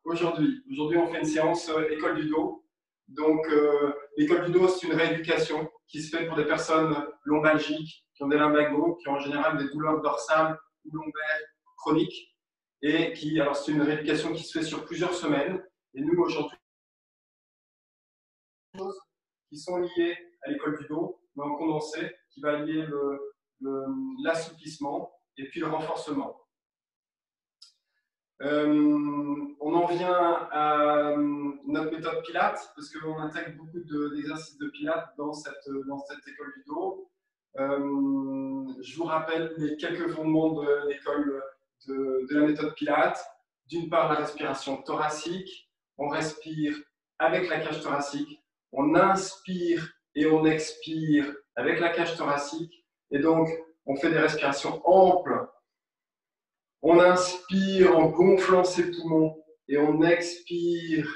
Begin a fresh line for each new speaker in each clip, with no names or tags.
Aujourd'hui, on fait une séance école du dos. Donc, l'école du dos, c'est une rééducation qui se fait pour des personnes lombalgiques, qui ont des lumbagos, qui ont en général des douleurs dorsales ou lombaires chroniques. Et qui, alors, c'est une rééducation qui se fait sur plusieurs semaines. Et nous, aujourd'hui, qui sont liées à l'école du dos, mais en condensé, qui va lier l'assouplissement et puis le renforcement. On en vient à notre méthode Pilates, parce qu'on intègre beaucoup d'exercices de Pilates dans cette école du dos. Je vous rappelle les quelques fondements de l'école de la méthode Pilates. D'une part, la respiration thoracique. On respire avec la cage thoracique. On inspire et on expire avec la cage thoracique. Et donc, on fait des respirations amples. On inspire en gonflant ses poumons et on expire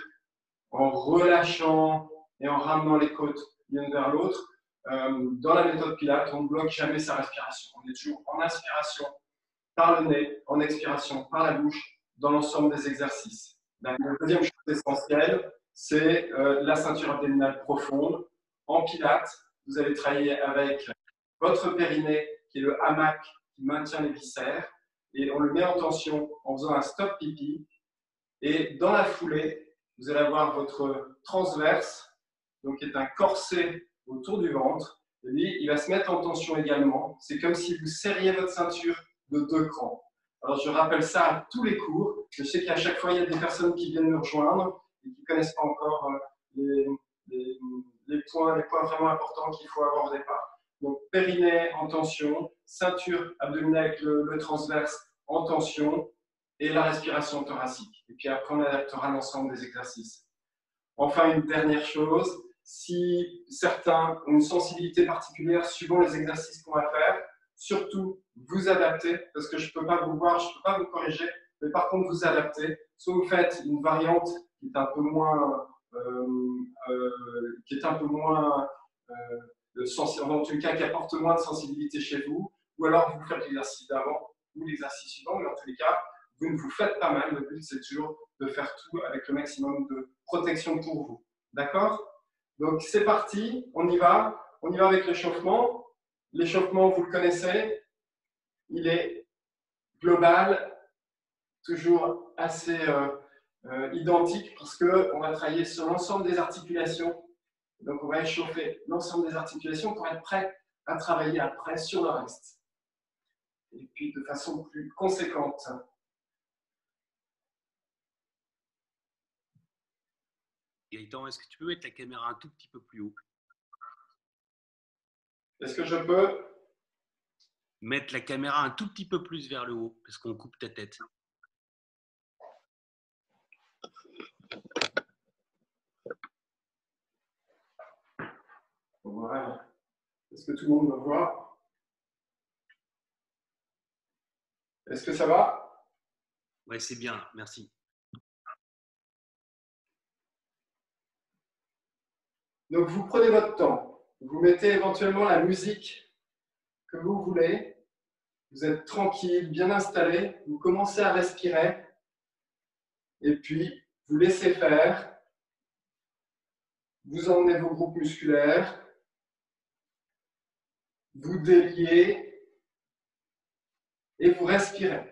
en relâchant et en ramenant les côtes l'une vers l'autre. Dans la méthode Pilates, on ne bloque jamais sa respiration. On est toujours en inspiration par le nez, en expiration par la bouche dans l'ensemble des exercices. La deuxième chose essentielle, c'est la ceinture abdominale profonde. En Pilates, vous allez travailler avec votre périnée, qui est le hamac qui maintient les viscères, et on le met en tension en faisant un stop pipi. Et dans la foulée, vous allez avoir votre transverse, donc qui est un corset autour du ventre. Et lui, il va se mettre en tension également. C'est comme si vous serriez votre ceinture de 2 crans. Alors, je rappelle ça à tous les cours. Je sais qu'à chaque fois, il y a des personnes qui viennent nous rejoindre et qui ne connaissent pas encore les points vraiment importants qu'il faut avoir au départ. Donc, périnée en tension, ceinture abdominale avec le transverse en tension et la respiration thoracique. Et puis après, on adaptera l'ensemble des exercices. Enfin, une dernière chose, si certains ont une sensibilité particulière suivant les exercices qu'on va faire, surtout vous adaptez, parce que je ne peux pas vous voir, je ne peux pas vous corriger, mais par contre vous adaptez. Soit vous faites une variante qui est un peu moins, en tout cas qui apporte moins de sensibilité chez vous, ou alors vous faites l'exercice d'avant ou l'exercice suivant, mais en tous les cas, vous ne vous faites pas mal. Le but, c'est toujours de faire tout avec le maximum de protection pour vous. D'accord? Donc, c'est parti, on y va. On y va avec l'échauffement. L'échauffement, vous le connaissez. Il est global, toujours assez identique, parce qu'on va travailler sur l'ensemble des articulations. Donc, on va échauffer l'ensemble des articulations pour être prêt à travailler après sur le reste. Et puis, de façon plus conséquente.
Gaëtan, est-ce que tu peux mettre la caméra un tout petit peu plus haut?
Est-ce que je peux
mettre la caméra un tout petit peu plus vers le haut, parce qu'on coupe ta tête?
Voilà. Est-ce que tout le monde me voit? Est-ce que ça va?
Ouais, c'est bien, merci.
Donc, vous prenez votre temps. Vous mettez éventuellement la musique que vous voulez. Vous êtes tranquille, bien installé. Vous commencez à respirer. Et puis, vous laissez faire. Vous emmenez vos groupes musculaires. Vous déliez. Et vous respirez.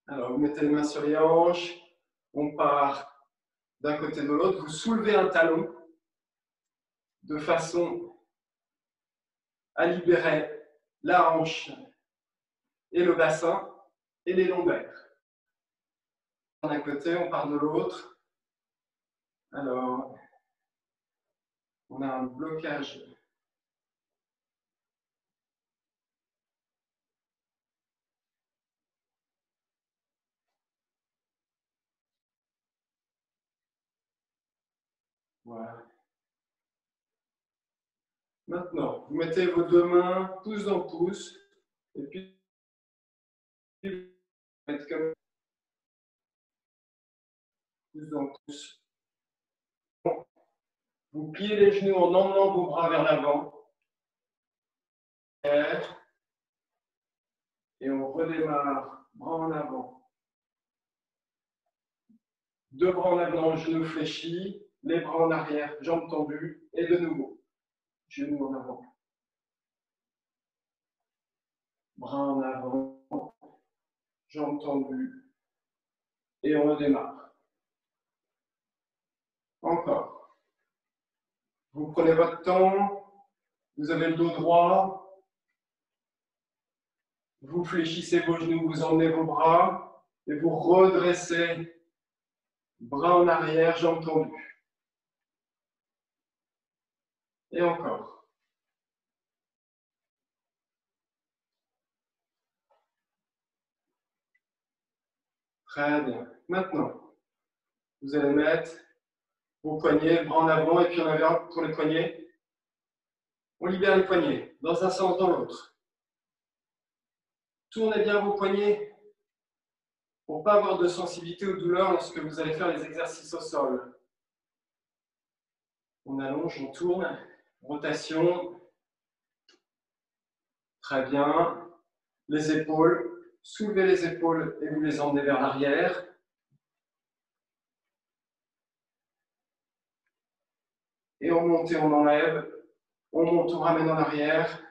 Alors, vous mettez les mains sur les hanches. On part d'un côté de l'autre. Vous soulevez un talon de façon à libérer la hanche et le bassin et les lombaires. D'un côté, on part de l'autre. Alors, on a un blocage. Voilà. Maintenant, vous mettez vos 2 mains pouce dans pouce. Et puis, vous mettez comme pouce dans pouce. Vous pliez les genoux en emmenant vos bras vers l'avant. redémarre, bras en avant. 2 bras en avant, genoux fléchis, les bras en arrière, jambes tendues, et de nouveau, genoux en avant. Bras en avant, jambes tendues, et on redémarre. Encore. Vous prenez votre temps, vous avez le dos droit, vous fléchissez vos genoux, vous emmenez vos bras, et vous redressez, bras en arrière, jambes tendues. Et encore. Très bien. Maintenant, vous allez mettre vos poignets, bras en avant, et puis en avant pour les poignets. On libère les poignets, dans un sens, dans l'autre. Tournez bien vos poignets pour ne pas avoir de sensibilité ou de douleur lorsque vous allez faire les exercices au sol. On allonge, on tourne, rotation. Très bien. Les épaules, soulevez les épaules et vous les emmenez vers l'arrière. Et on monte et on enlève. On monte, on ramène en arrière.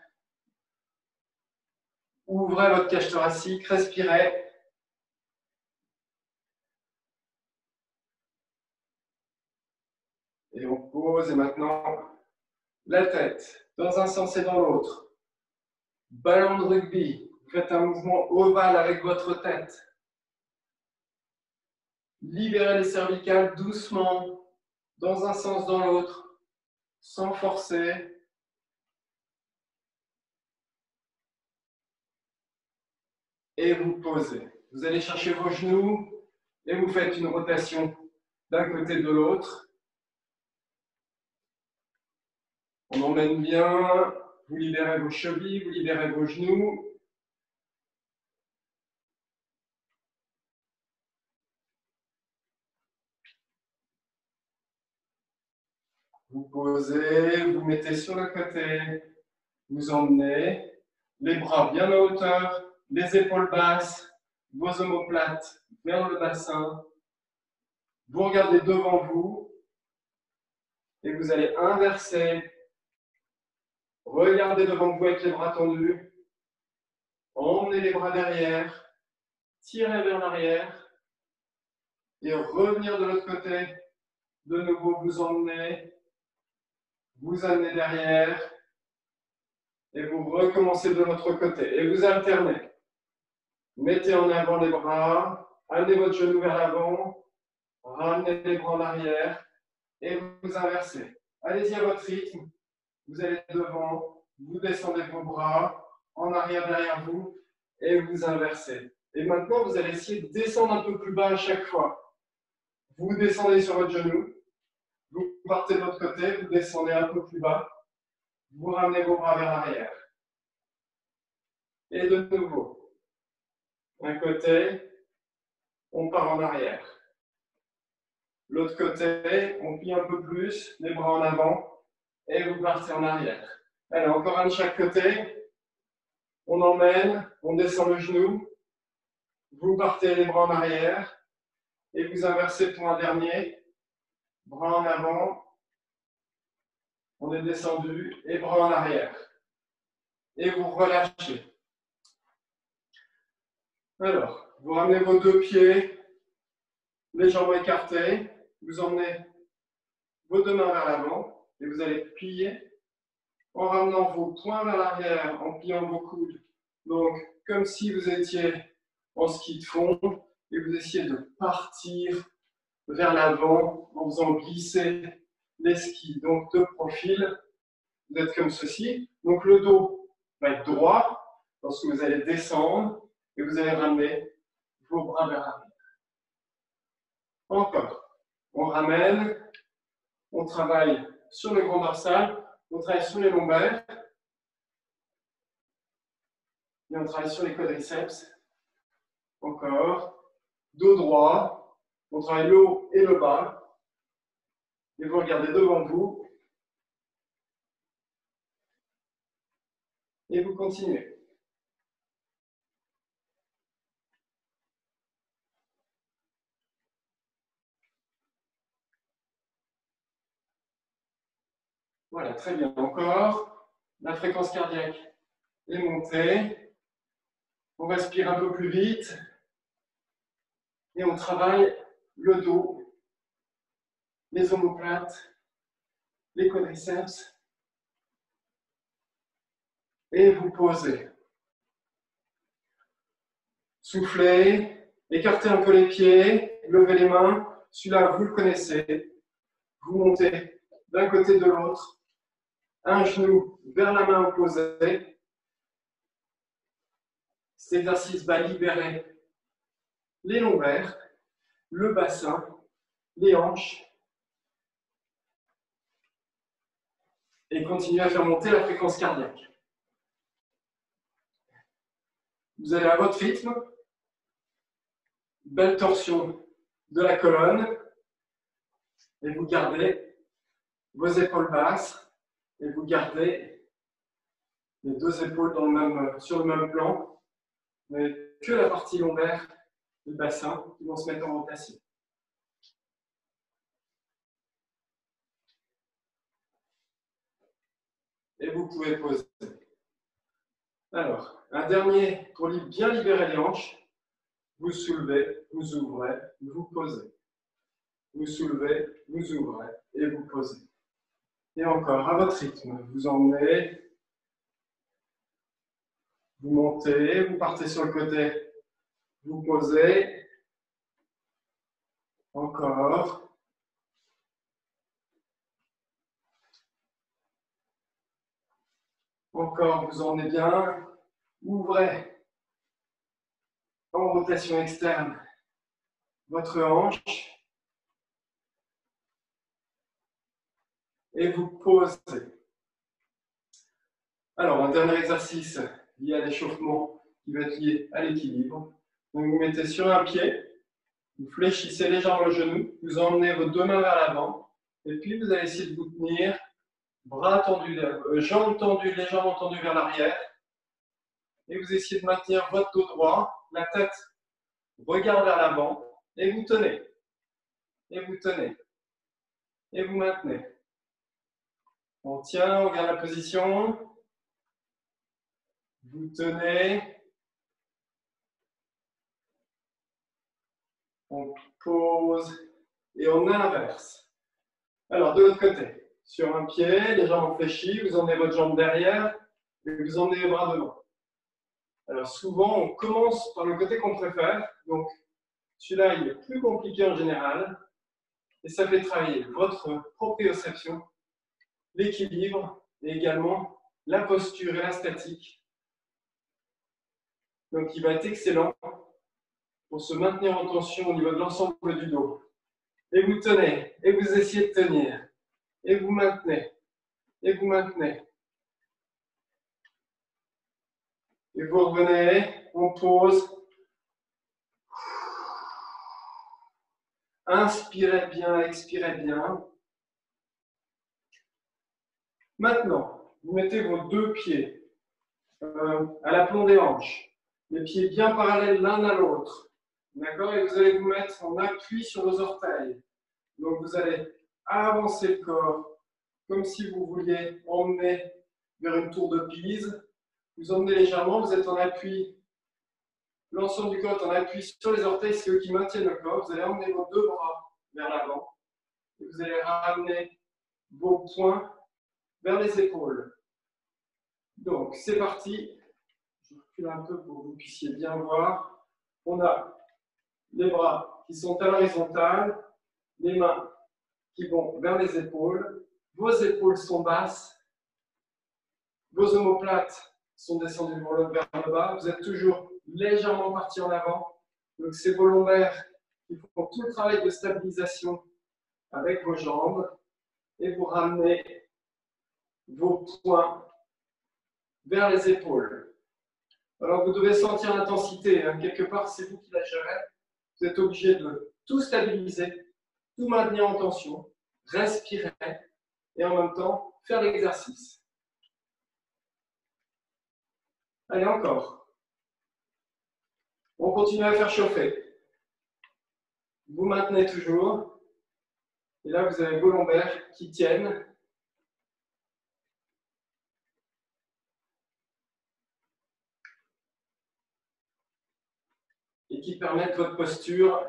Ouvrez votre cage thoracique, respirez. Et on pose, et maintenant, la tête, dans un sens et dans l'autre. Ballon de rugby, vous faites un mouvement ovale avec votre tête. Libérez les cervicales doucement, dans un sens, dans l'autre, sans forcer. Et vous posez. Vous allez chercher vos genoux et vous faites une rotation d'un côté de l'autre. On emmène bien, vous libérez vos chevilles, vous libérez vos genoux. Vous posez, vous mettez sur le côté, vous emmenez les bras bien à hauteur, les épaules basses, vos omoplates vers le bassin. Vous regardez devant vous et vous allez inverser. Regardez devant vous avec les bras tendus. Emmenez les bras derrière. Tirez vers l'arrière. Et revenir de l'autre côté. De nouveau, vous emmenez. Vous amenez derrière. Et vous recommencez de l'autre côté. Et vous alternez. Mettez en avant les bras. Amenez votre genou vers l'avant. Ramenez les bras en arrière. Et vous inversez. Allez-y à votre rythme. Vous allez devant, vous descendez vos bras, en arrière derrière vous, et vous inversez. Et maintenant, vous allez essayer de descendre un peu plus bas à chaque fois. Vous descendez sur votre genou, vous partez de l'autre côté, vous descendez un peu plus bas, vous ramenez vos bras vers l'arrière. Et de nouveau, un côté, on part en arrière. L'autre côté, on plie un peu plus, les bras en avant, et vous partez en arrière. Allez, encore un de chaque côté. On emmène, on descend le genou, vous partez les bras en arrière et vous inversez pour un dernier. Bras en avant, on est descendu et bras en arrière. Et vous relâchez. Alors, vous ramenez vos deux pieds, les jambes écartées, vous emmenez vos deux mains vers l'avant et vous allez plier en ramenant vos poings vers l'arrière, en pliant vos coudes. Donc, comme si vous étiez en ski de fond et vous essayez de partir vers l'avant en faisant glisser les skis. Donc, de profil, vous êtes comme ceci. Donc, le dos va être droit lorsque vous allez descendre et vous allez ramener vos bras vers l'arrière. Encore. On ramène, on travaille sur le grand dorsal, on travaille sur les lombaires et on travaille sur les quadriceps. Encore. Dos droit, on travaille le haut et le bas. Et vous regardez devant vous. Et vous continuez. Voilà, très bien. Encore, la fréquence cardiaque est montée. On respire un peu plus vite. Et on travaille le dos, les omoplates, les quadriceps. Et vous posez. Soufflez, écartez un peu les pieds, levez les mains. Celui-là, vous le connaissez. Vous montez d'un côté de l'autre. Un genou vers la main opposée. Cet exercice va libérer les lombaires, le bassin, les hanches. Et continuez à faire monter la fréquence cardiaque. Vous allez à votre rythme. Belle torsion de la colonne. Et vous gardez vos épaules basses. Et vous gardez les deux épaules sur le même plan. Mais que la partie lombaire du bassin qui vont se mettre en rotation. Et vous pouvez poser. Alors, un dernier pour bien libérer les hanches. Vous soulevez, vous ouvrez, vous posez. Vous soulevez, vous ouvrez et vous posez. Et encore, à votre rythme, vous emmenez, vous montez, vous partez sur le côté, vous posez. Encore. Encore, vous emmenez bien, ouvrez en rotation externe votre hanche. Et vous posez. Alors, un dernier exercice lié à l'échauffement qui va être lié à l'équilibre. Donc, vous mettez sur un pied, vous fléchissez légèrement le genou, vous emmenez vos deux mains vers l'avant, et puis vous allez essayer de vous tenir, bras tendus, jambes tendues, légèrement tendues vers l'arrière, et vous essayez de maintenir votre dos droit, la tête regarde vers l'avant, et vous tenez, et vous tenez, et vous maintenez. On tient, on garde la position. Vous tenez. On pose et on inverse. Alors, de l'autre côté, sur un pied, les jambes fléchies, vous emmenez votre jambe derrière et vous emmenez les bras devant. Alors, souvent, on commence par le côté qu'on préfère. Donc, celui-là, il est plus compliqué en général. Et ça fait travailler votre proprioception, l'équilibre et également la posture et la statique. Donc, il va être excellent pour se maintenir en tension au niveau de l'ensemble du dos. Et vous tenez, et vous essayez de tenir, et vous maintenez, et vous maintenez. Et vous revenez, on pose. Inspirez bien, expirez bien. Maintenant, vous mettez vos deux pieds à l'aplomb des hanches, les pieds bien parallèles l'un à l'autre. D'accord? Et vous allez vous mettre en appui sur vos orteils. Donc, vous allez avancer le corps comme si vous vouliez emmener vers une tour de Pise. Vous emmenez légèrement, vous êtes en appui. L'ensemble du corps est en appui sur les orteils, c'est eux qui maintiennent le corps. Vous allez emmener vos deux bras vers l'avant. Et vous allez ramener vos poings vers les épaules. Donc, c'est parti. Je recule un peu pour que vous puissiez bien voir. On a les bras qui sont à l'horizontale, les mains qui vont vers les épaules. Vos épaules sont basses. Vos omoplates sont descendues vers le bas. Vous êtes toujours légèrement parti en avant. Donc, c'est vos lombaires qui font tout le travail de stabilisation avec vos jambes. Et vous ramenez vos poings vers les épaules. Alors, vous devez sentir l'intensité. Quelque part, c'est vous qui la gérez. Vous êtes obligé de tout stabiliser, tout maintenir en tension, respirer et en même temps faire l'exercice. Allez, encore. On continue à faire chauffer. Vous maintenez toujours. Et là, vous avez vos lombaires qui tiennent. et qui permettent votre posture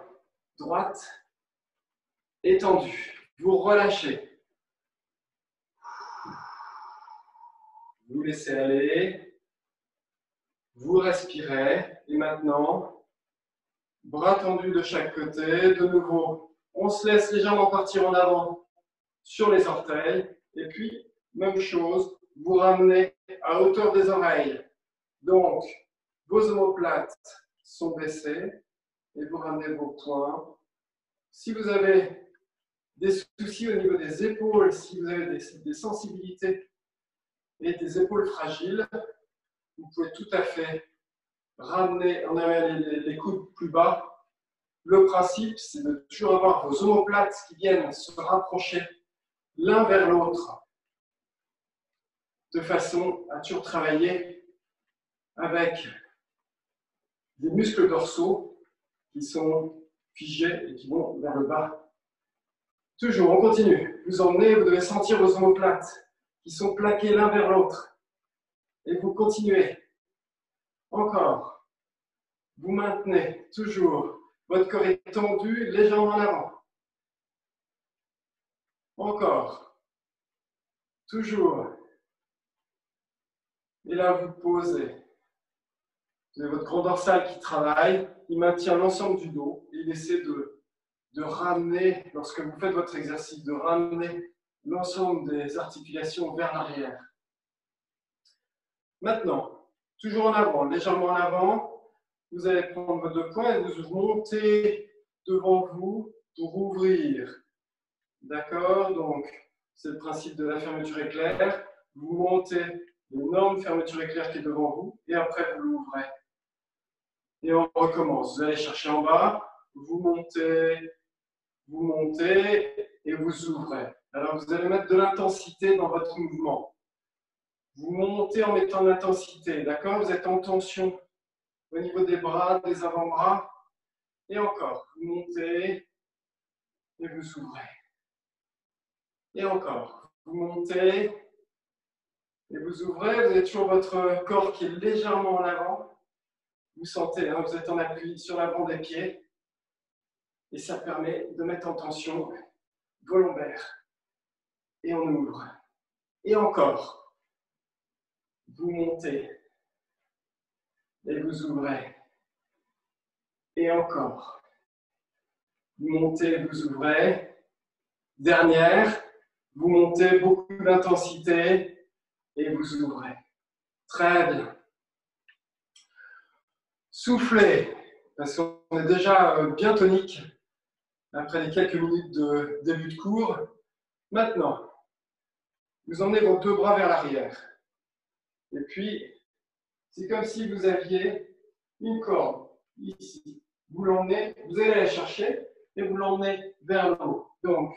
droite, étendue. Vous relâchez. Vous laissez aller. Vous respirez. Et maintenant, bras tendus de chaque côté. De nouveau, on se laisse légèrement partir en avant sur les orteils. Et puis, même chose, vous ramenez à hauteur des oreilles. Donc, vos omoplates sont baissées et vous ramenez vos poings. Si vous avez des soucis au niveau des épaules, si vous avez des sensibilités et des épaules fragiles, vous pouvez tout à fait ramener les coudes plus bas. Le principe, c'est de toujours avoir vos omoplates qui viennent se rapprocher l'un vers l'autre, de façon à toujours travailler avec des muscles dorsaux qui sont figés et qui vont vers le bas. Toujours, on continue. Vous emmenez, vous devez sentir vos omoplates qui sont plaqués l'un vers l'autre. Et vous continuez. Encore. Vous maintenez toujours. Votre corps est tendu, légèrement en avant. Encore. Toujours. Et là, vous posez. Vous avez votre grand dorsal qui travaille. Il maintient l'ensemble du dos. Et il essaie de ramener, lorsque vous faites votre exercice, de ramener l'ensemble des articulations vers l'arrière. Maintenant, toujours en avant, légèrement en avant, vous allez prendre vos deux poings et vous montez devant vous pour ouvrir. D'accord? Donc, c'est le principe de la fermeture éclair. Vous montez l'énorme fermeture éclair qui est devant vous et après vous l'ouvrez. Et on recommence. Vous allez chercher en bas, vous montez et vous ouvrez. Alors, vous allez mettre de l'intensité dans votre mouvement. Vous montez en mettant de l'intensité, d'accord? Vous êtes en tension au niveau des bras, des avant-bras. Et encore, vous montez et vous ouvrez. Et encore, vous montez et vous ouvrez. Vous avez toujours votre corps qui est légèrement en avant. Vous sentez, hein, vous êtes en appui sur l'avant des pieds. Et ça permet de mettre en tension vos lombaires. Et on ouvre. Et encore. Vous montez et vous ouvrez. Et encore. Vous montez et vous ouvrez. Dernière. Vous montez beaucoup d'intensité et vous ouvrez. Très bien. Soufflez, parce qu'on est déjà bien tonique après les quelques minutes de début de cours. Maintenant, vous emmenez vos deux bras vers l'arrière. Et puis, c'est comme si vous aviez une corde ici. Vous l'emmenez, vous allez la chercher et vous l'emmenez vers le haut. Donc,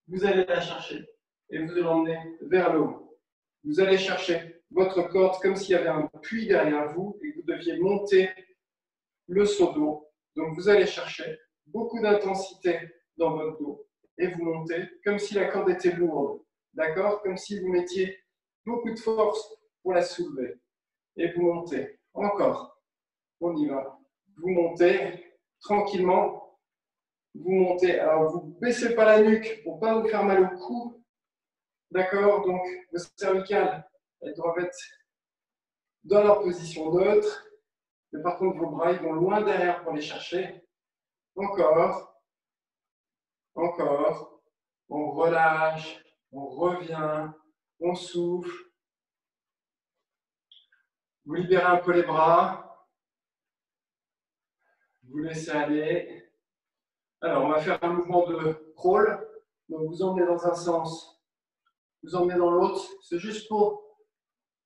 vous allez la chercher et vous l'emmenez vers le haut. Vous allez chercher votre corde comme s'il y avait un puits derrière vous et que vous deviez monter le seau d'eau. Donc, vous allez chercher beaucoup d'intensité dans votre dos et vous montez comme si la corde était lourde. D'accord? Comme si vous mettiez beaucoup de force pour la soulever. Et vous montez. Encore. On y va. Vous montez tranquillement. Vous montez. Alors, vous ne baissez pas la nuque pour ne pas vous faire mal au cou. D'accord? Donc, vos cervicales, elles doivent être dans leur position neutre. Mais par contre, vos bras, ils vont loin derrière pour les chercher. Encore. Encore. On relâche. On revient. On souffle. Vous libérez un peu les bras. Vous laissez aller. Alors, on va faire un mouvement de crawl. Donc, vous emmenez dans un sens, vous emmenez dans l'autre. C'est juste pour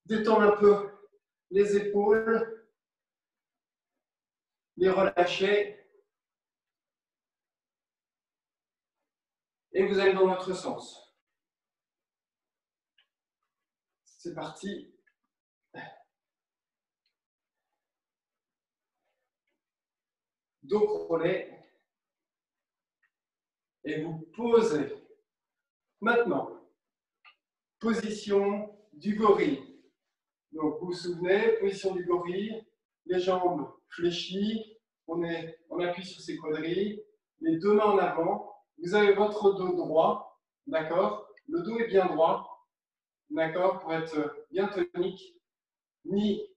détendre un peu les épaules, les relâcher. Et vous allez dans l'autre sens. C'est parti. Dos crawlé. Et vous posez. Maintenant, position du gorille. Donc, vous vous souvenez, position du gorille, les jambes fléchies, on appuie sur ses quadrilles, les deux mains en avant. Vous avez votre dos droit, d'accord? Le dos est bien droit, d'accord? Pour être bien tonique, ni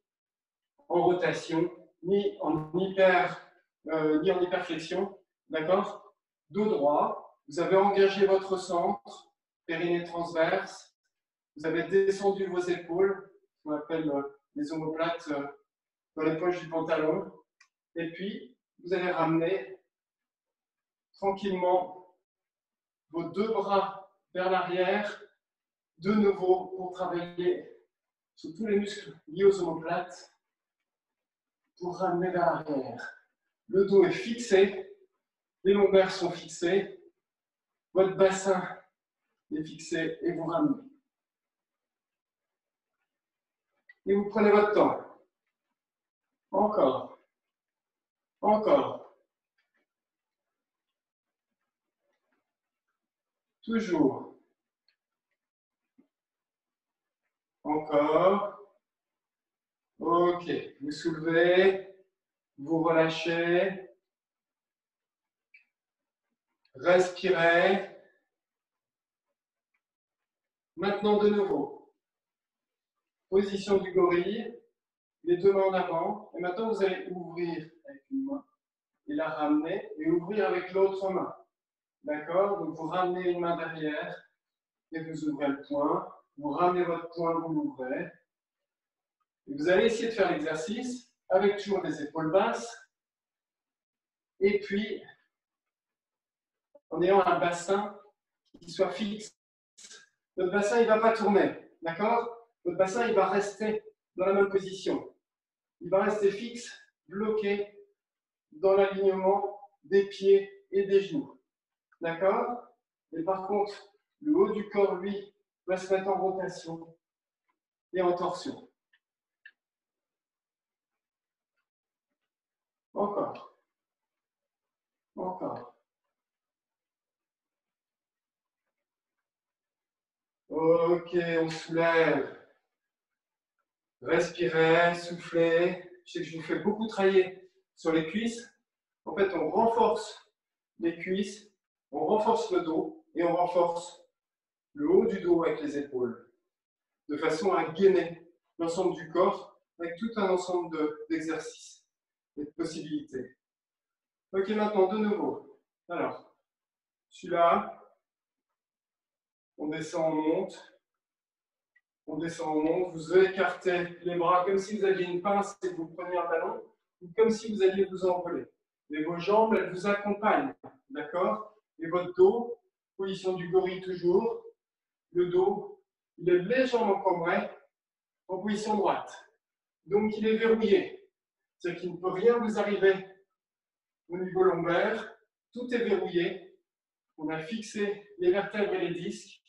en rotation, ni en hyperflexion, d'accord? Dos droit, vous avez engagé votre centre, périnée transverse, vous avez descendu vos épaules, ce qu'on appelle les omoplates dans les poches du pantalon, et puis vous allez ramener tranquillement vos deux bras vers l'arrière, de nouveau pour travailler sur tous les muscles liés aux omoplates, pour ramener vers l'arrière. Le dos est fixé, les lombaires sont fixés, votre bassin est fixé et vous ramenez. Et vous prenez votre temps. Encore. Encore. Toujours. Encore. Ok. Vous soulevez. Vous relâchez. Respirez. Maintenant de nouveau. Position du gorille. Les deux mains en avant. Et maintenant vous allez ouvrir avec une main. Et la ramener. Et ouvrir avec l'autre main. D'accord? Donc vous ramenez une main derrière. Et vous ouvrez le poing. Vous ramenez votre poing, vous l'ouvrez. Et vous allez essayer de faire l'exercice avec toujours les épaules basses. Et puis, en ayant un bassin qui soit fixe. Notre bassin, il ne va pas tourner. D'accord? Notre bassin, il va rester dans la même position. Il va rester fixe, bloqué dans l'alignement des pieds et des genoux. D'accord? Et par contre, le haut du corps, lui, va se mettre en rotation et en torsion. Encore. Encore. Ok, on soulève. Respirez, soufflez. Je sais que je vous fais beaucoup travailler sur les cuisses. En fait, on renforce les cuisses, on renforce le dos et on renforce le haut du dos avec les épaules, de façon à gainer l'ensemble du corps avec tout un ensemble d'exercices et de possibilités. Ok, maintenant, de nouveau. Alors, celui-là, on descend, on monte. On descend, on monte. Vous écartez les bras comme si vous aviez une pince et que vous preniez un ballon, ou comme si vous alliez vous envoler. Et vos jambes, elles vous accompagnent, d'accord? Et votre dos, position du gorille toujours. Le dos, il est légèrement cambré en position droite. Donc, il est verrouillé. C'est-à-dire qu'il ne peut rien vous arriver au niveau lombaire. Tout est verrouillé. On a fixé les vertèbres et les disques.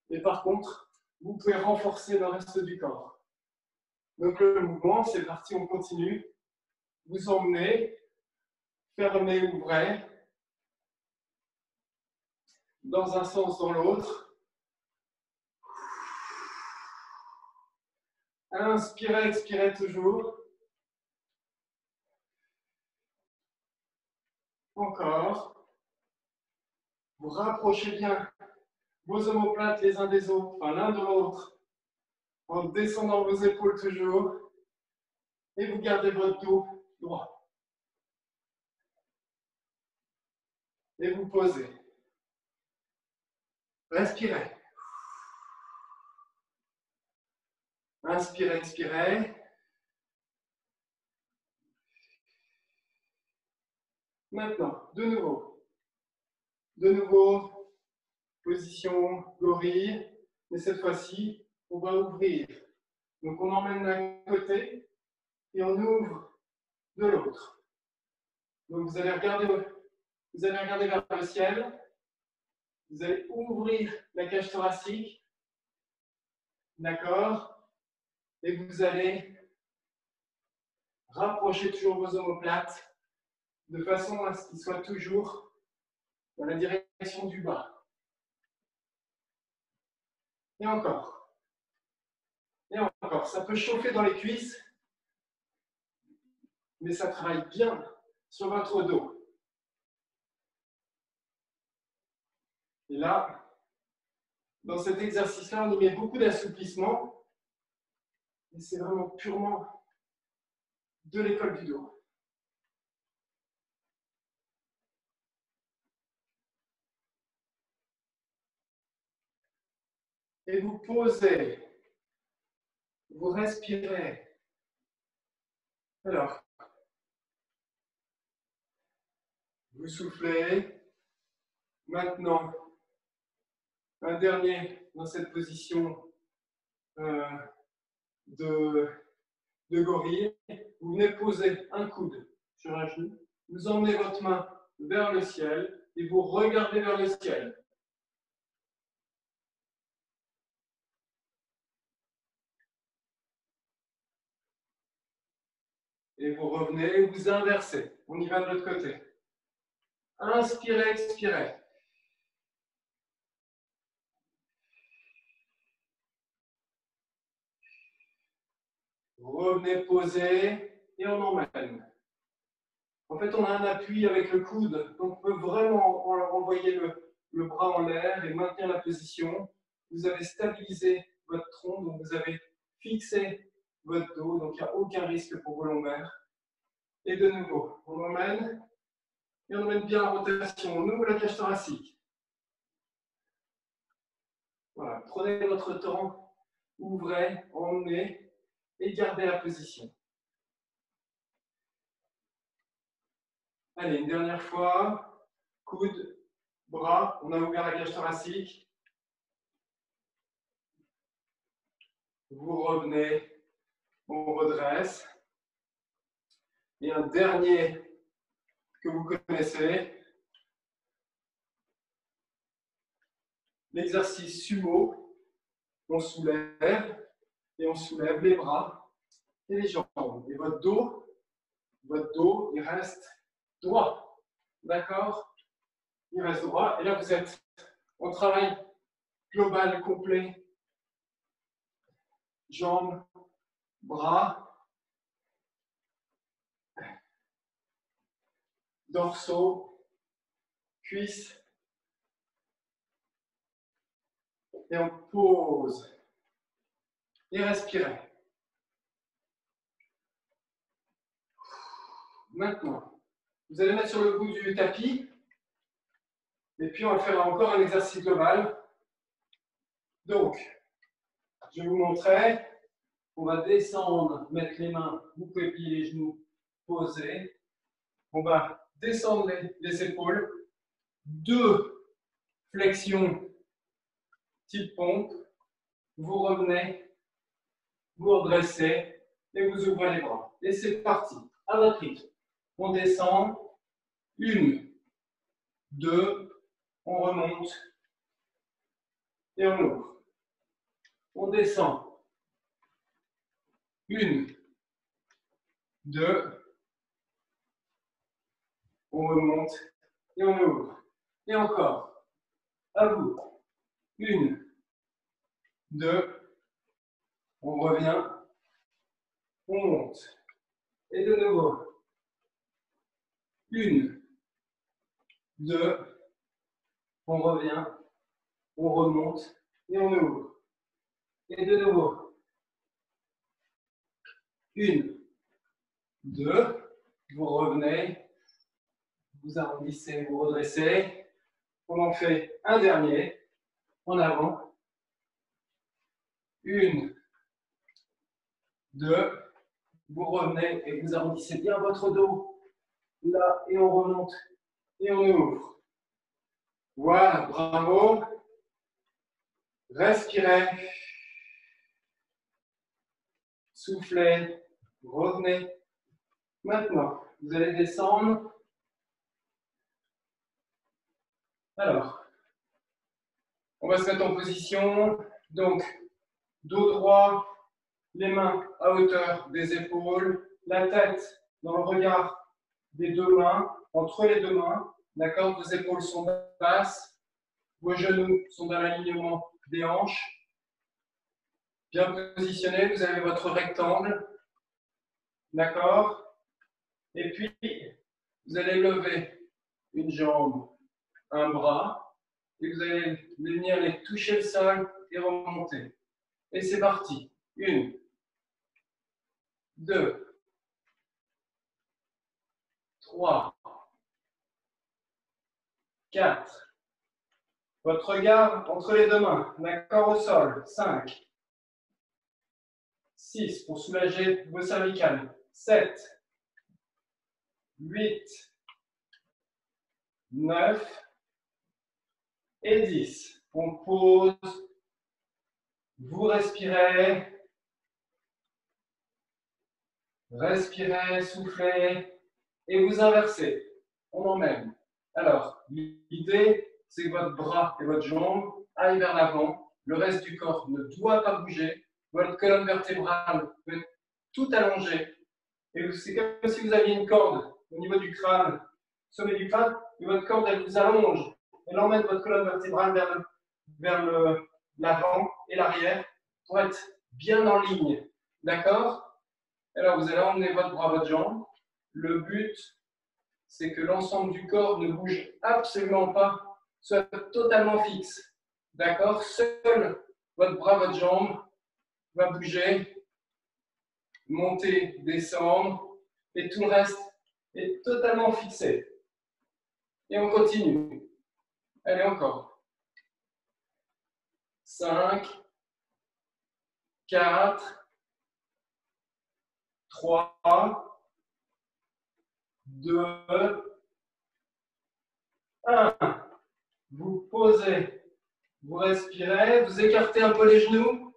Et par contre, vous pouvez renforcer le reste du corps. Donc, le mouvement, c'est parti, on continue. Vous emmenez, fermez, ouvrez, dans un sens, dans l'autre. Inspirez, expirez toujours. Encore. Vous rapprochez bien vos omoplates les uns des autres, enfin l'un de l'autre, en descendant vos épaules toujours. Et vous gardez votre dos droit. Et vous posez. Respirez. Inspirez, expirez. Maintenant, de nouveau. De nouveau, position gorille. Mais cette fois-ci, on va ouvrir. Donc on emmène d'un côté et on ouvre de l'autre. Donc vous allez regarder vers le ciel. Vous allez ouvrir la cage thoracique. D'accord? Et vous allez rapprocher toujours vos omoplates de façon à ce qu'ils soient toujours dans la direction du bas. Et encore. Et encore. Ça peut chauffer dans les cuisses, mais ça travaille bien sur votre dos. Et là, dans cet exercice-là, on y met beaucoup d'assouplissement. Et c'est vraiment purement de l'école du dos. Et vous posez, vous respirez. Alors, vous soufflez. Maintenant, un dernier dans cette position de gorille. Vous venez poser un coude sur un genou. Vous emmenez votre main vers le ciel et vous regardez vers le ciel. Et vous revenez et vous inversez. On y va de l'autre côté. Inspirez, expirez. Revenez poser et on emmène. En fait, on a un appui avec le coude, donc on peut vraiment envoyer le bras en l'air et maintenir la position. Vous avez stabilisé votre tronc, donc vous avez fixé votre dos, donc il n'y a aucun risque pour vos lombaires. Et de nouveau, on emmène et on emmène bien la rotation. On ouvre la cage thoracique. Voilà, prenez votre temps, ouvrez, emmenez et gardez la position. Allez, une dernière fois. Coude, bras, on a ouvert la cage thoracique. Vous revenez, on redresse. Et un dernier que vous connaissez, l'exercice sumo. On soulève et on soulève les bras et les jambes. Et votre dos, il reste droit. D'accord? Il reste droit. Et là, vous êtes en travail global, complet. Jambes, bras, dorsaux, cuisses. Et on pose. Et respirez. Maintenant, vous allez mettre sur le bout du tapis. Et puis, on va faire encore un exercice global. Donc, je vais vous montrer. On va descendre, mettre les mains, vous pouvez plier les genoux, poser. On va descendre les épaules. 2 flexions type pompe. Vous revenez, vous redressez et vous ouvrez les bras. Et c'est parti, à votre rythme. On descend. 1, 2, on remonte et on ouvre. On descend. 1, 2, on remonte et on ouvre. Et encore. À vous. 1, 2, on revient, on monte. Et de nouveau. 1, 2, on revient, on remonte et on ouvre. Et de nouveau. 1, 2, vous revenez, vous arrondissez, vous redressez. On en fait un dernier, en avant. 1, 2, vous revenez et vous arrondissez bien votre dos. Là, et on remonte et on ouvre. Voilà, bravo. Respirez. Soufflez. Revenez. Maintenant, vous allez descendre. Alors, on va se mettre en position. Donc, dos droit, les mains à hauteur des épaules, la tête dans le regard des 2 mains, entre les 2 mains. D'accord? Vos épaules sont basses, vos genoux sont dans l'alignement des hanches. Bien positionné, vous avez votre rectangle. D'accord? Et puis, Vous allez lever une jambe, un bras, et vous allez venir les toucher le sol et remonter. Et c'est parti. 1, 2, 3, 4. Votre regard entre les deux mains, d'accord au sol. 5, 6 pour soulager vos cervicales. 7, 8, 9 et 10. On pose, vous respirez, respirez, soufflez et vous inversez. On emmène. Alors, l'idée, c'est que votre bras et votre jambe aillent vers l'avant. Le reste du corps ne doit pas bouger. Votre colonne vertébrale peut être tout allongée. Et c'est comme si vous aviez une corde au niveau du crâne, sommet du crâne, et votre corde, elle vous allonge. Elle emmène votre colonne vertébrale vers l'avant et l'arrière pour être bien en ligne. D'accord? Alors, vous allez emmener votre bras, votre jambe. Le but, c'est que l'ensemble du corps ne bouge absolument pas, soit totalement fixe. D'accord? Seul votre bras, votre jambe va bouger, monter, descendre, et tout le reste est totalement fixé. Et on continue. Allez, encore. 5, 4, 3, 2, 1. Vous posez, vous respirez, vous écartez un peu les genoux,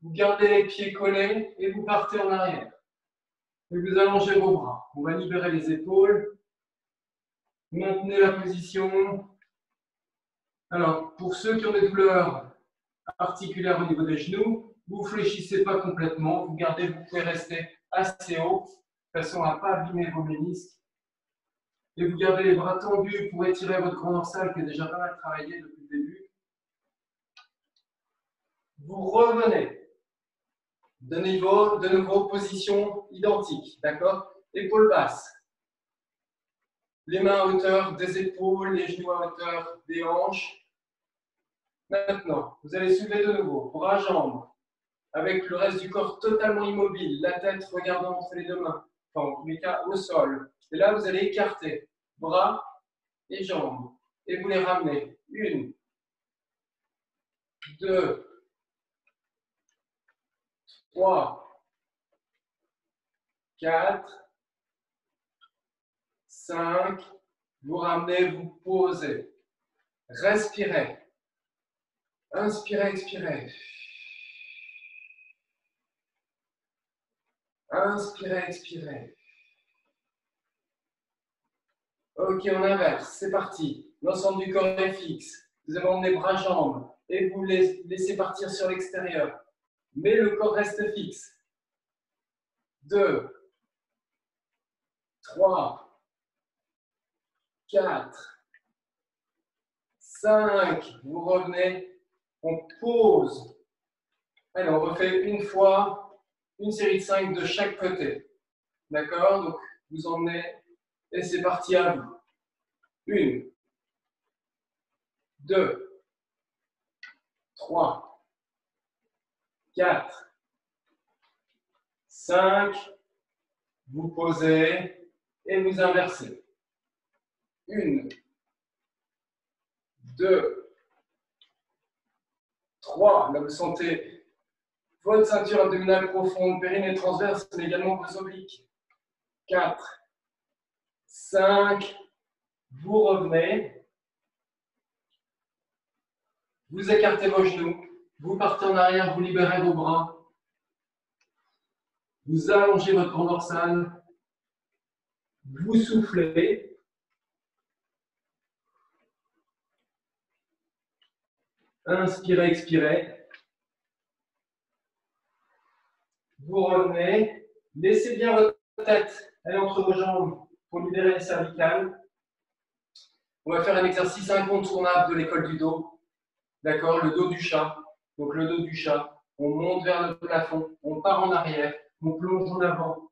vous gardez les pieds collés et vous partez en arrière. Et vous allongez vos bras. On va libérer les épaules. Maintenez la position. Alors, pour ceux qui ont des douleurs articulaires au niveau des genoux, vous ne fléchissez pas complètement. Vous pouvez rester assez haut, de façon à ne pas abîmer vos ménisques. Et vous gardez les bras tendus pour étirer votre grand dorsal qui est déjà pas mal travaillé depuis le début. Vous revenez. De nouveau, position identique, d'accord? Épaules basses. Les mains à hauteur des épaules, les genoux à hauteur des hanches. Maintenant, vous allez soulever de nouveau, bras, jambes, avec le reste du corps totalement immobile, la tête regardant entre les deux mains, enfin en tous les cas au sol. Et là, vous allez écarter bras et jambes, et vous les ramenez. 1, 2, 3, 4, 5, vous ramenez, vous posez. Respirez. Inspirez, expirez. Inspirez, expirez. Ok, on inverse, c'est parti. L'ensemble du corps est fixe. Vous avez emmené bras, jambes et vous laissez partir sur l'extérieur. Mais le corps reste fixe. 2, 3, 4, 5. Vous revenez. On pose. Allez, on refait une fois, une série de 5 de chaque côté. D'accord? Donc, vous emmenez et c'est parti à vous. 1, 2, 3, 4, 5. Vous posez et vous inversez. 1, 2, 3. Là, vous sentez votre ceinture abdominale profonde, périnée transverse, mais également vos obliques. 4, 5. Vous revenez. Vous écartez vos genoux. Vous partez en arrière, vous libérez vos bras. Vous allongez votre grand dorsal. Vous soufflez. Inspirez, expirez. Vous revenez. Laissez bien votre tête aller entre vos jambes pour libérer les cervicales. On va faire un exercice incontournable de l'école du dos. D'accord? Le dos du chat. Donc le dos du chat. On monte vers le plafond. On part en arrière. On plonge en avant.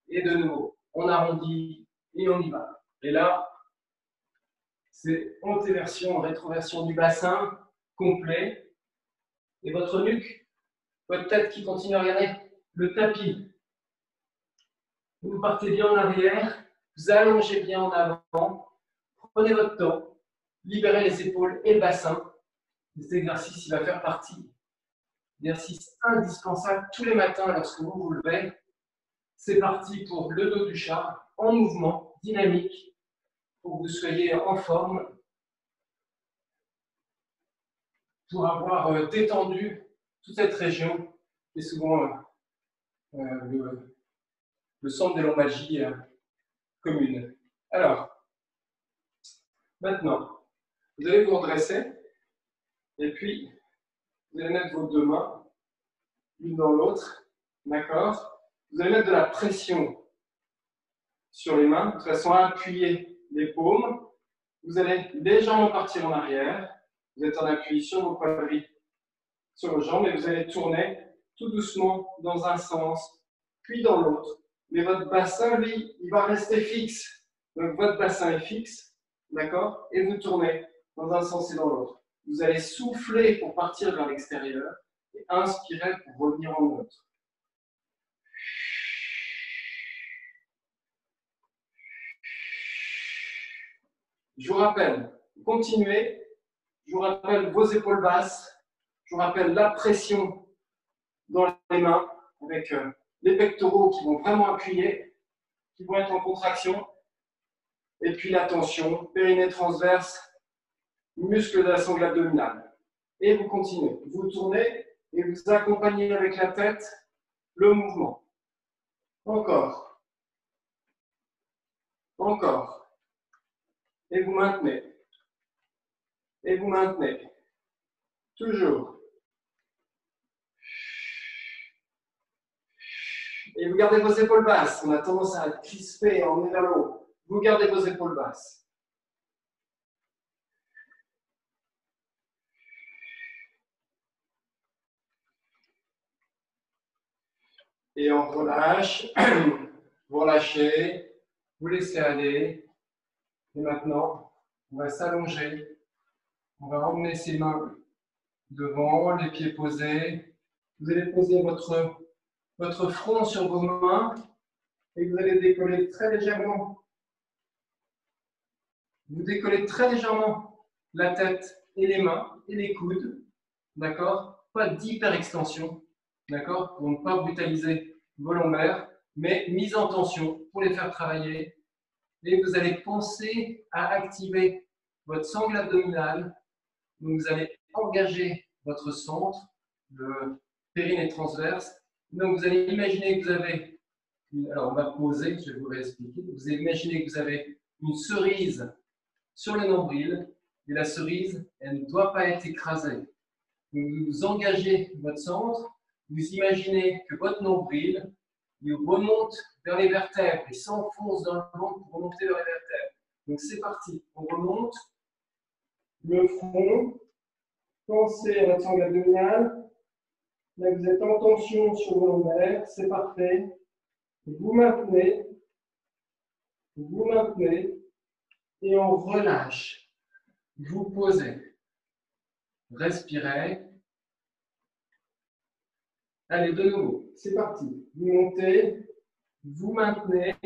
Et de nouveau, on arrondit et on y va. Et là, c'est antéversion, rétroversion du bassin complet. Et votre nuque, votre tête qui continue à regarder le tapis. Vous partez bien en arrière, vous allongez bien en avant. Prenez votre temps, libérez les épaules et le bassin. Cet exercice, il va faire partie d'exercices indispensables tous les matins lorsque vous vous levez. C'est parti pour le dos du chat, en mouvement, dynamique, pour que vous soyez en forme, pour avoir détendu toute cette région, qui est souvent le centre des lombalgies communes. Alors, maintenant, vous allez vous redresser, et puis vous allez mettre vos deux mains, l'une dans l'autre, d'accord? Vous allez mettre de la pression sur les mains, de façon à appuyer les paumes. Vous allez légèrement partir en arrière. Vous êtes en appui sur vos quadris, sur vos jambes, et vous allez tourner tout doucement dans un sens, puis dans l'autre. Mais votre bassin, lui, il va rester fixe. Donc votre bassin est fixe, d'accord? Et vous tournez dans un sens et dans l'autre. Vous allez souffler pour partir vers l'extérieur et inspirer pour revenir en neutre. Je vous rappelle, continuez. Je vous rappelle vos épaules basses. Je vous rappelle la pression dans les mains avec les pectoraux qui vont vraiment appuyer, qui vont être en contraction. Et puis la tension, périnée transverse, muscle de la sangle abdominale. Et vous continuez. Vous tournez et vous accompagnez avec la tête le mouvement. Encore. Encore. Et vous maintenez. Et vous maintenez. Toujours. Et vous gardez vos épaules basses. On a tendance à crisper et emmener vers le haut. Vous gardez vos épaules basses. Et on relâche. Vous relâchez. Vous laissez aller. Et maintenant, on va s'allonger. On va emmener ses mains devant, les pieds posés. Vous allez poser votre front sur vos mains et vous allez décoller très légèrement. Vous décollez très légèrement la tête et les mains et les coudes. D'accord? Pas d'hyperextension. D'accord? Pour ne pas brutaliser vos lombaires, mais mise en tension pour les faire travailler. Et vous allez penser à activer votre sangle abdominale. Donc vous allez engager votre centre, le périnée transverse. Donc vous allez imaginer que vous avez, alors on va poser, je vais vous réexpliquer. Vous allez imaginer que vous avez une cerise sur le nombril, et la cerise, elle ne doit pas être écrasée. Donc vous engagez votre centre, vous imaginez que votre nombril, il remonte vers les vertèbres, il s'enfonce dans le ventre pour remonter vers les vertèbres. Donc c'est parti, on remonte le front, pensez à votre sangle abdominale. Là, vous êtes en tension sur vos lombaires, c'est parfait. Vous maintenez, et on relâche. Vous posez, respirez. Allez, de nouveau, c'est parti. Vous montez, vous maintenez,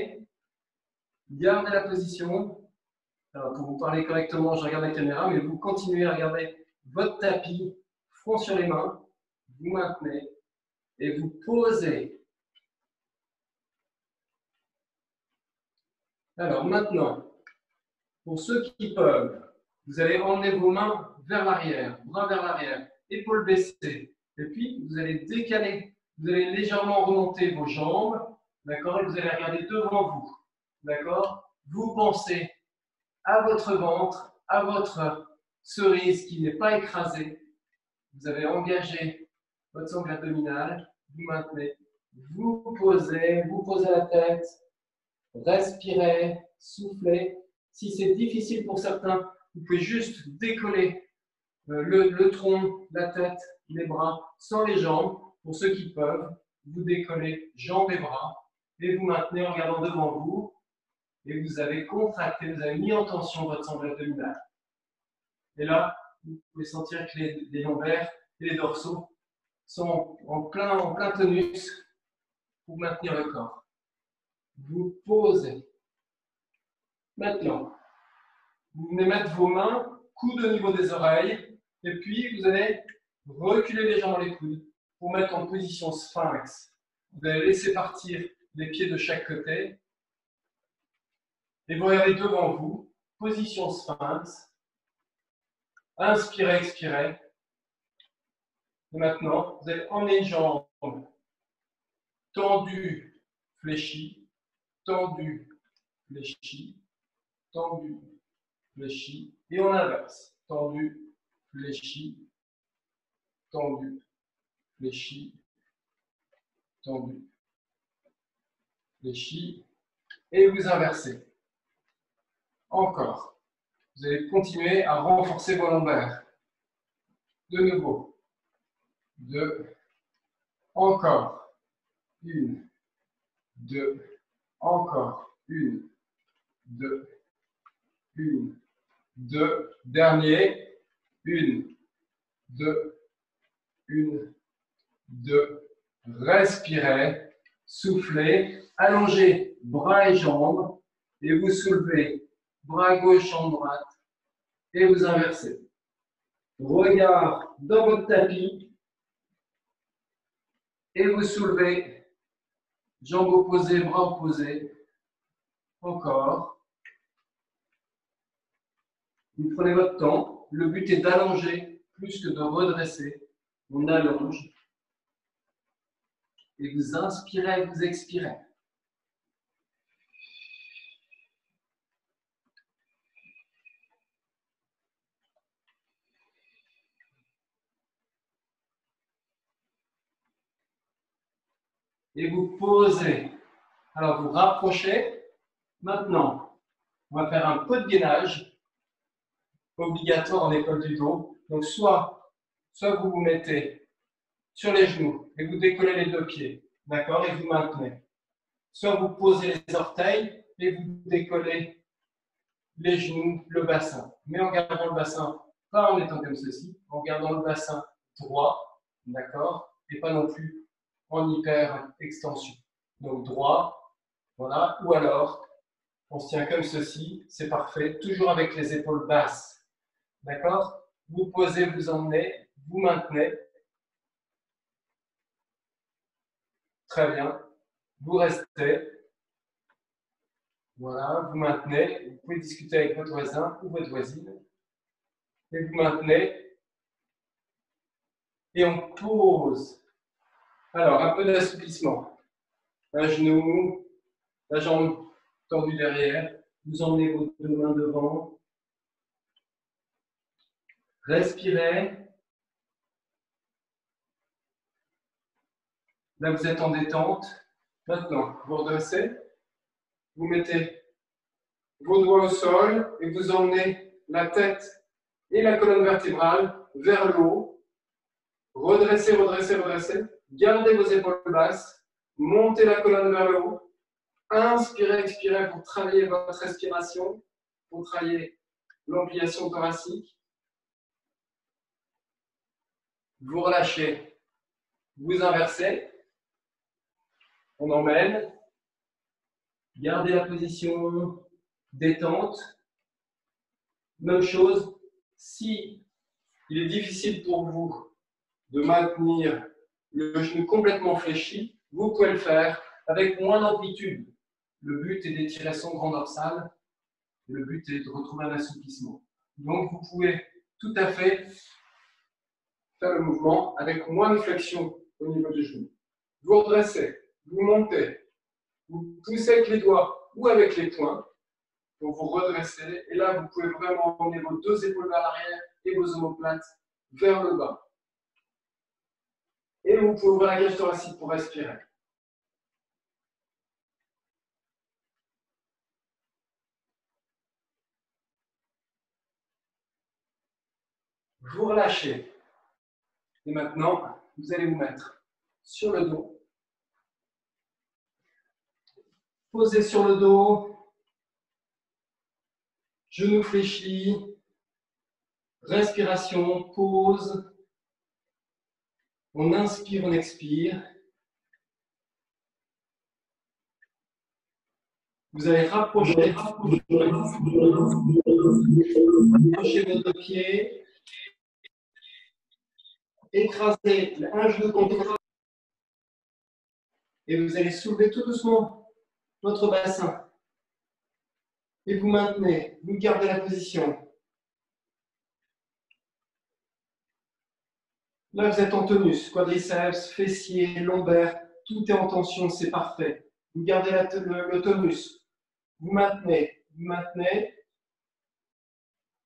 gardez la position. Alors, pour vous parler correctement, je regarde la caméra, mais vous continuez à regarder votre tapis, front sur les mains. Vous maintenez et vous posez. Alors maintenant, pour ceux qui peuvent, vous allez emmener vos mains vers l'arrière, bras vers l'arrière, épaules baissées. Et puis, vous allez décaler, vous allez légèrement remonter vos jambes, d'accord? Et vous allez regarder devant vous, d'accord? Vous pensez à votre ventre, à votre cerise qui n'est pas écrasée. Vous avez engagé votre sangle abdominale, vous maintenez, vous posez la tête, respirez, soufflez. Si c'est difficile pour certains, vous pouvez juste décoller le tronc, la tête, les bras, sans les jambes. Pour ceux qui peuvent, vous décollez jambes et bras et vous maintenez en regardant devant vous. et vous avez contracté, vous avez mis en tension votre sangle abdominale. Et là, vous pouvez sentir que les lombaires et les dorsaux sont en plein tonus pour maintenir le corps. Vous posez. Maintenant, vous venez mettre vos mains, coudes au niveau des oreilles, et puis vous allez reculer légèrement les coudes pour mettre en position sphinx. Vous allez laisser partir les pieds de chaque côté, et vous regardez devant vous, position sphinx. Inspirez, expirez. Et maintenant, vous allez emmener une jambe tendue, fléchie, tendue, fléchie, tendue, fléchie, et on inverse. Tendu, fléchi, tendu, fléchi, tendu, fléchi, et vous inversez. Encore. Vous allez continuer à renforcer vos lombaires. De nouveau. 2. Encore. 1. 2. Encore. 1. 2. 1. 2. Dernier. 1. 2. 1. 2. Respirez. Soufflez. Allongez bras et jambes. Et vous soulevez. Bras gauche, jambe droite. Et vous inversez. Regard dans votre tapis. Et vous soulevez. Jambes opposées, bras opposés. Encore. Vous prenez votre temps. Le but est d'allonger plus que de redresser. On allonge. Et vous inspirez, vous expirez. Et vous posez. Alors, vous rapprochez. Maintenant, on va faire un peu de gainage, obligatoire en école du dos. Donc, soit vous vous mettez sur les genoux et vous décollez les deux pieds, d'accord, et vous maintenez. Soit vous posez les orteils et vous décollez les genoux, le bassin. Mais en gardant le bassin, pas en étant comme ceci, en gardant le bassin droit, d'accord, et pas non plus en hyper extension. Donc droit, voilà, ou alors on se tient comme ceci, c'est parfait, toujours avec les épaules basses. D'accord? Vous posez, vous emmenez, vous maintenez. Très bien. Vous restez. Voilà, vous maintenez. Vous pouvez discuter avec votre voisin ou votre voisine. Et vous maintenez. Et on pose. Alors, un peu d'assouplissement. Un genou, la jambe tendue derrière. Vous emmenez vos deux mains devant. Respirez. Là, vous êtes en détente. Maintenant, vous redressez. Vous mettez vos doigts au sol et vous emmenez la tête et la colonne vertébrale vers le haut. Redressez, redressez, redressez. Gardez vos épaules basses. Montez la colonne vers le haut. Inspirez, expirez pour travailler votre respiration, pour travailler l'ampliation thoracique. Vous relâchez. Vous inversez. On emmène. Gardez la position détente. Même chose, si il est difficile pour vous de maintenir le genou complètement fléchi, vous pouvez le faire avec moins d'amplitude. Le but est d'étirer son grand dorsal. Le but est de retrouver un assouplissement. Donc, vous pouvez tout à fait faire le mouvement avec moins de flexion au niveau du genou. Vous redressez, vous montez, vous poussez avec les doigts ou avec les poings pour vous redresser. Et là, vous pouvez vraiment emmener vos deux épaules vers l'arrière et vos omoplates vers le bas. Et vous pouvez ouvrir la cage thoracique pour respirer. Vous relâchez. Et maintenant, vous allez vous mettre sur le dos. Posez sur le dos. Genoux fléchis. Respiration, pause. On inspire, on expire. Vous allez rapprocher vos deux pieds. Écraser un genou contre l'autre. Et vous allez soulever tout doucement votre bassin. Et vous maintenez, vous gardez la position. Là, vous êtes en tonus, quadriceps, fessiers, lombaires, tout est en tension, c'est parfait. Vous gardez le tonus. Vous maintenez,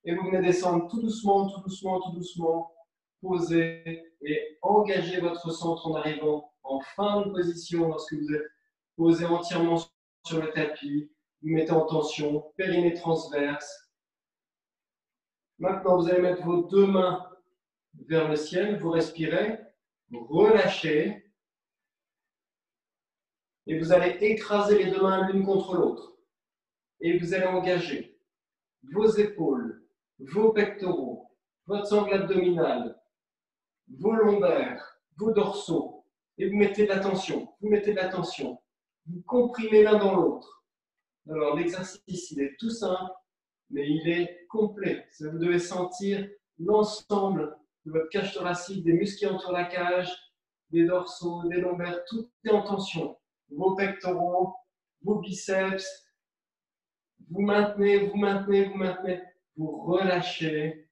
et vous venez descendre tout doucement, tout doucement, tout doucement. Posez et engagez votre centre en arrivant en fin de position lorsque vous êtes posé entièrement sur le tapis. Vous mettez en tension, périnée transverse. Maintenant, vous allez mettre vos deux mains vers le ciel, vous respirez, vous relâchez et vous allez écraser les deux mains l'une contre l'autre. Et vous allez engager vos épaules, vos pectoraux, votre sangle abdominale, vos lombaires, vos dorsaux, et vous mettez de la tension, vous comprimez l'un dans l'autre. Alors l'exercice, il est tout simple, mais il est complet. Vous devez sentir l'ensemble de votre cage thoracique, des muscles qui entourent la cage, des dorsaux, des lombaires, tout est en tension. Vos pectoraux, vos biceps, vous maintenez, vous relâchez,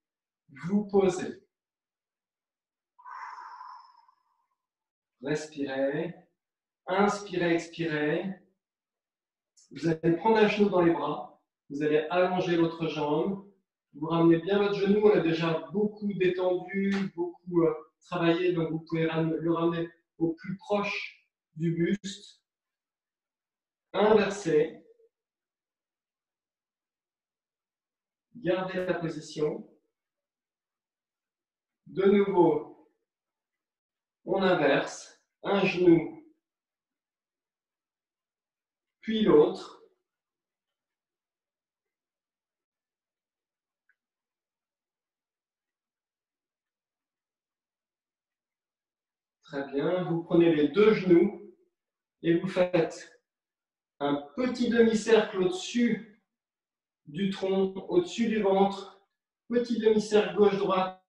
vous posez. Respirez, inspirez, expirez. Vous allez prendre un genou dans les bras, vous allez allonger l'autre jambe, vous ramenez bien votre genou, on a déjà beaucoup détendu, beaucoup travaillé, donc vous pouvez le ramener au plus proche du buste. Inversez. Gardez la position. De nouveau, on inverse, un genou, puis l'autre. Très bien, vous prenez les deux genoux et vous faites un petit demi-cercle au-dessus du tronc, au-dessus du ventre, petit demi-cercle gauche-droite.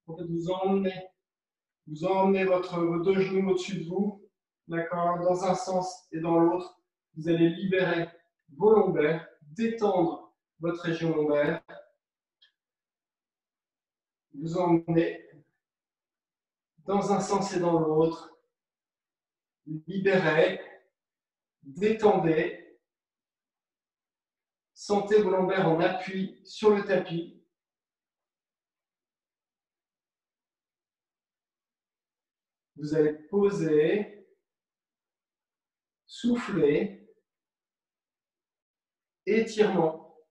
En fait, vous emmenez vos deux genoux au-dessus de vous, d'accord, dans un sens et dans l'autre. Vous allez libérer vos lombaires, détendre votre région lombaire. Vous emmenez dans un sens et dans l'autre. Libérez, détendez. Sentez vos lombaires en appui sur le tapis. Vous allez poser, souffler, étirement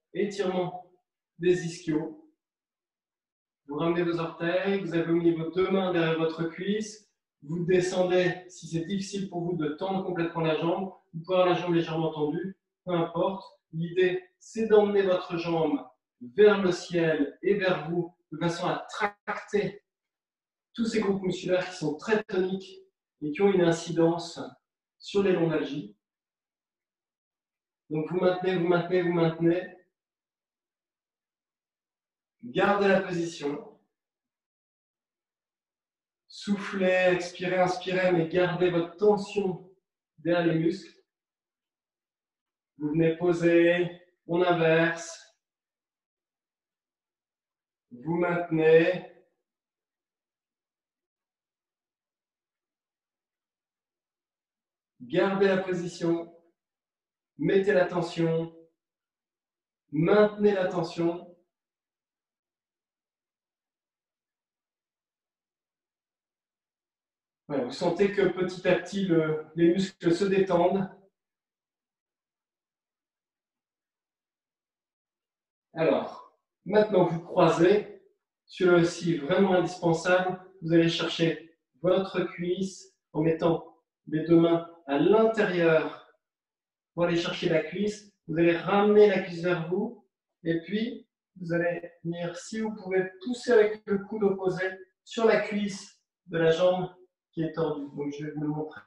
des ischios. Vous ramenez vos orteils, vous avez mis vos deux mains derrière votre cuisse, vous descendez, si c'est difficile pour vous de tendre complètement la jambe, vous pouvez avoir la jambe légèrement tendue, peu importe. L'idée, c'est d'emmener votre jambe vers le ciel et vers vous, de façon à tracter tous ces groupes musculaires qui sont très toniques et qui ont une incidence sur les lombalgies. Donc vous maintenez. Gardez la position. Soufflez, expirez, inspirez, mais gardez votre tension derrière les muscles. Vous venez poser, on inverse. Vous maintenez. Gardez la position. Mettez la tension. Maintenez la tension. Voilà, vous sentez que petit à petit, les muscles se détendent. Alors, maintenant vous croisez. Celui-ci vraiment indispensable. Vous allez chercher votre cuisse en mettant les deux mains à l'intérieur pour aller chercher la cuisse. Vous allez ramener la cuisse vers vous Et puis, vous allez venir, si vous pouvez, pousser avec le coude opposé sur la cuisse de la jambe qui est tordue. Donc, je vais vous le montrer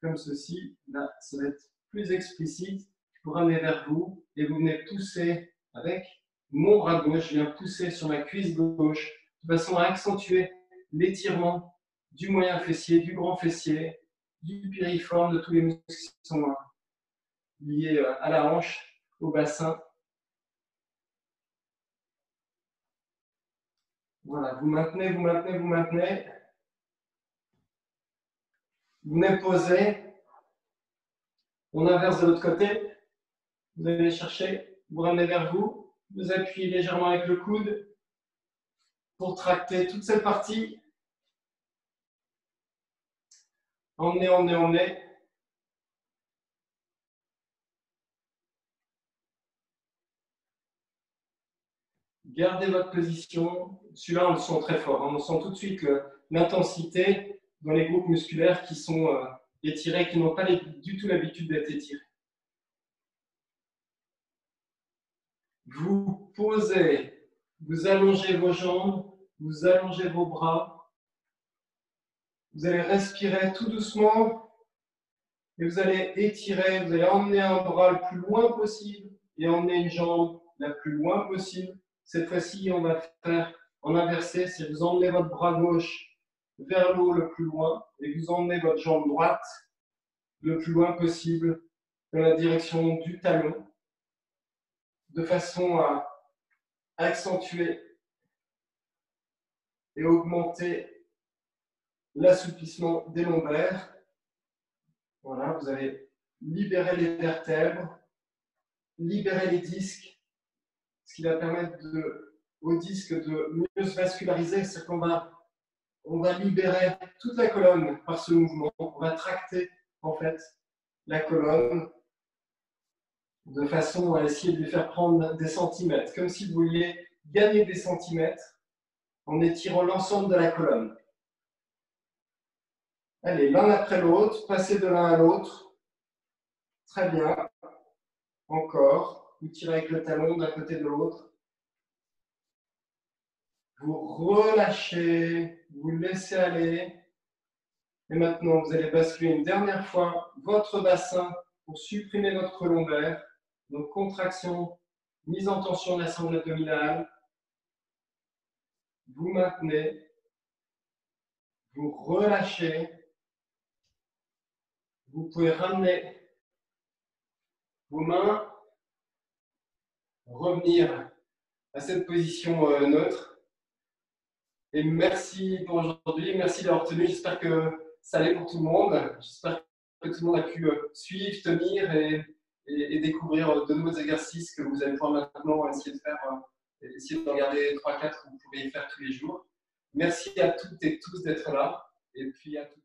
comme ceci. Là, ça va être plus explicite. Je vous ramener vers vous et vous venez pousser avec mon bras gauche. Je viens pousser sur ma cuisse gauche de façon à accentuer l'étirement du moyen fessier, du grand fessier, du piriforme, de tous les muscles qui sont liés à la hanche, au bassin. Voilà, vous maintenez, vous maintenez, vous maintenez. Vous venez poser. On inverse de l'autre côté. Vous allez chercher, vous ramenez vers vous. Vous appuyez légèrement avec le coude pour tracter toute cette partie. Emmenez, emmenez, emmenez. Gardez votre position. Celui-là, on le sent très fort. On sent tout de suite l'intensité dans les groupes musculaires qui sont étirés, qui n'ont pas du tout l'habitude d'être étirés. Vous posez, vous allongez vos jambes, vous allongez vos bras. Vous allez respirer tout doucement et vous allez étirer, vous allez emmener un bras le plus loin possible et emmener une jambe la plus loin possible. Cette fois-ci, on va faire en inversé, c'est vous emmenez votre bras gauche vers le haut le plus loin et vous emmenez votre jambe droite le plus loin possible dans la direction du talon, de façon à accentuer et augmenter l'assouplissement des lombaires. Voilà, vous allez libérer les vertèbres, libérer les disques, ce qui va permettre aux disques de mieux se vasculariser, c'est qu'on va libérer toute la colonne par ce mouvement. On va tracter en fait la colonne de façon à essayer de lui faire prendre des centimètres, comme si vous vouliez gagner des centimètres en étirant l'ensemble de la colonne. Allez, l'un après l'autre, passez de l'un à l'autre. Très bien. Encore. Vous tirez avec le talon d'un côté de l'autre. Vous relâchez, vous laissez aller. Et maintenant, vous allez basculer une dernière fois votre bassin pour supprimer votre lombaire. Donc, contraction, mise en tension de la sangle abdominale. Vous maintenez. Vous relâchez. Vous pouvez ramener vos mains, revenir à cette position neutre. Et merci pour aujourd'hui, merci d'avoir tenu. J'espère que ça allait pour tout le monde. J'espère que tout le monde a pu suivre, tenir et découvrir de nouveaux exercices que vous allez pouvoir maintenant essayer de faire, essayer de regarder 3-4 que vous pouvez y faire tous les jours. Merci à toutes et tous d'être là. Et puis à toutes.